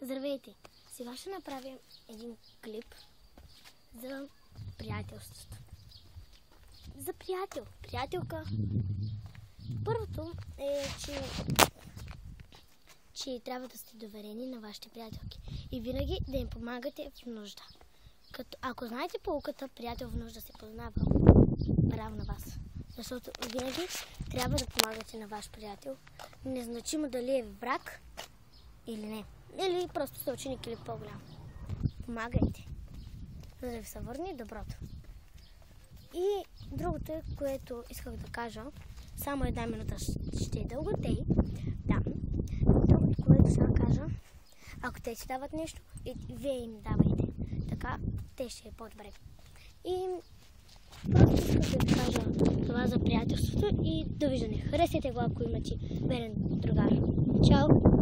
Здравейте! Сега ще направим един клип за приятелството. За приятел, приятелка. Първото е, че трябва да сте доверени на вашите приятелки и винаги да им помагате в нужда. Ако знаете поуката, приятел в нужда се познава, браво на вас. Защото винаги трябва да помагате на ваш приятел, незначимо дали е враг или не. Или просто сте ученик или по-голям. Помагайте, за да ви се върне доброто. И другото, което исках да кажа, само една минута ще е дълго, другото, което ще кажа, ако те си дават нещо, и вие им давайте. Така, те ще е по-добре. И просто исках да ви кажа това за приятелството и довиждане. Харесайте го, ако имате верен другар. Чао!